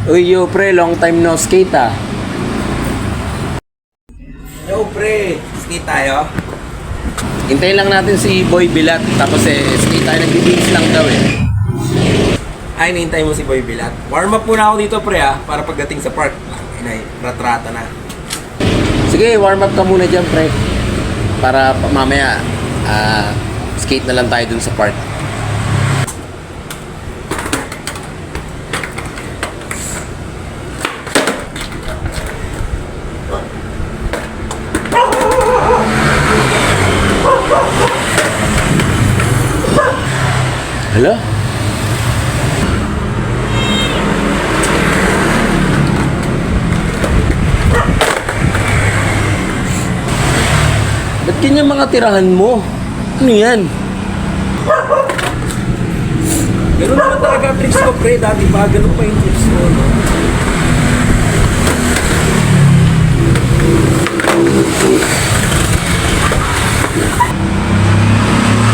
Uy, yo pre, long time no skate ah. Yo pre, skate tayo. Hintayin lang natin si Boy Bilat, tapos skate tayo, nag-release lang daw eh. Ay, nintay mo si Boy Bilat. Warm up muna ako dito pre para pagdating sa park. Inay, rat-rata na. Sige, warm up ka muna dyan pre. Para mamaya, skate na lang tayo dun sa park. Hala? Ba't ganyan mga tirahan mo? Ano yan? Ganun naman talaga ang tricks ko pre. Dati pa, ganun pa yung tricks ko. No?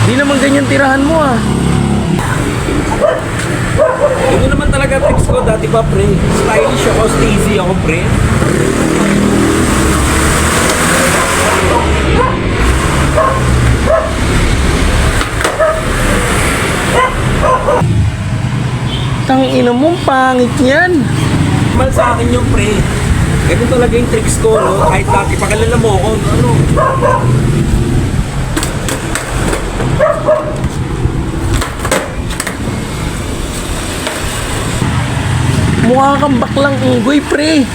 Di naman ganyan tirahan mo ah. Ganun naman talaga ang tricks ko. Dati pa pre. Stylish ako, steezy ako pre. Tangina mo, pangit yan. Mal sa akin yung pre. Ganun talaga yung tricks ko, no? Kahit dati pakilala mo ako, ano? Mukha kang baklang unggoy, pre.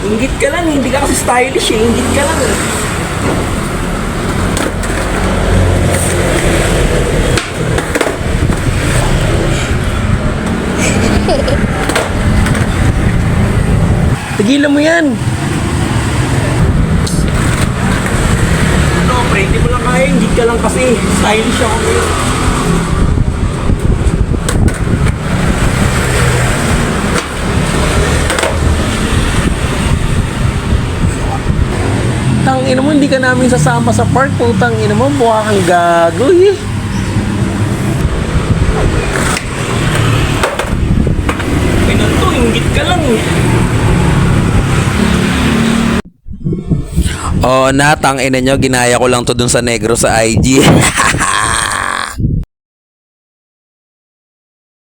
Inggit ka lang, hindi ka kasi stylish eh. Inggit ka lang eh. Tigilan mo yan. Ano, pre, hindi mo lang kaya. Inggit ka lang kasi. Stylish ako ngayon. Tangina mo, hindi ka namin sasama sa park. Putang ina mo, mukha kang gago eh. Ganun to, inggit ka lang eh. Oo na, tangina nyo, ginaya ko lang to dun sa negro sa IG.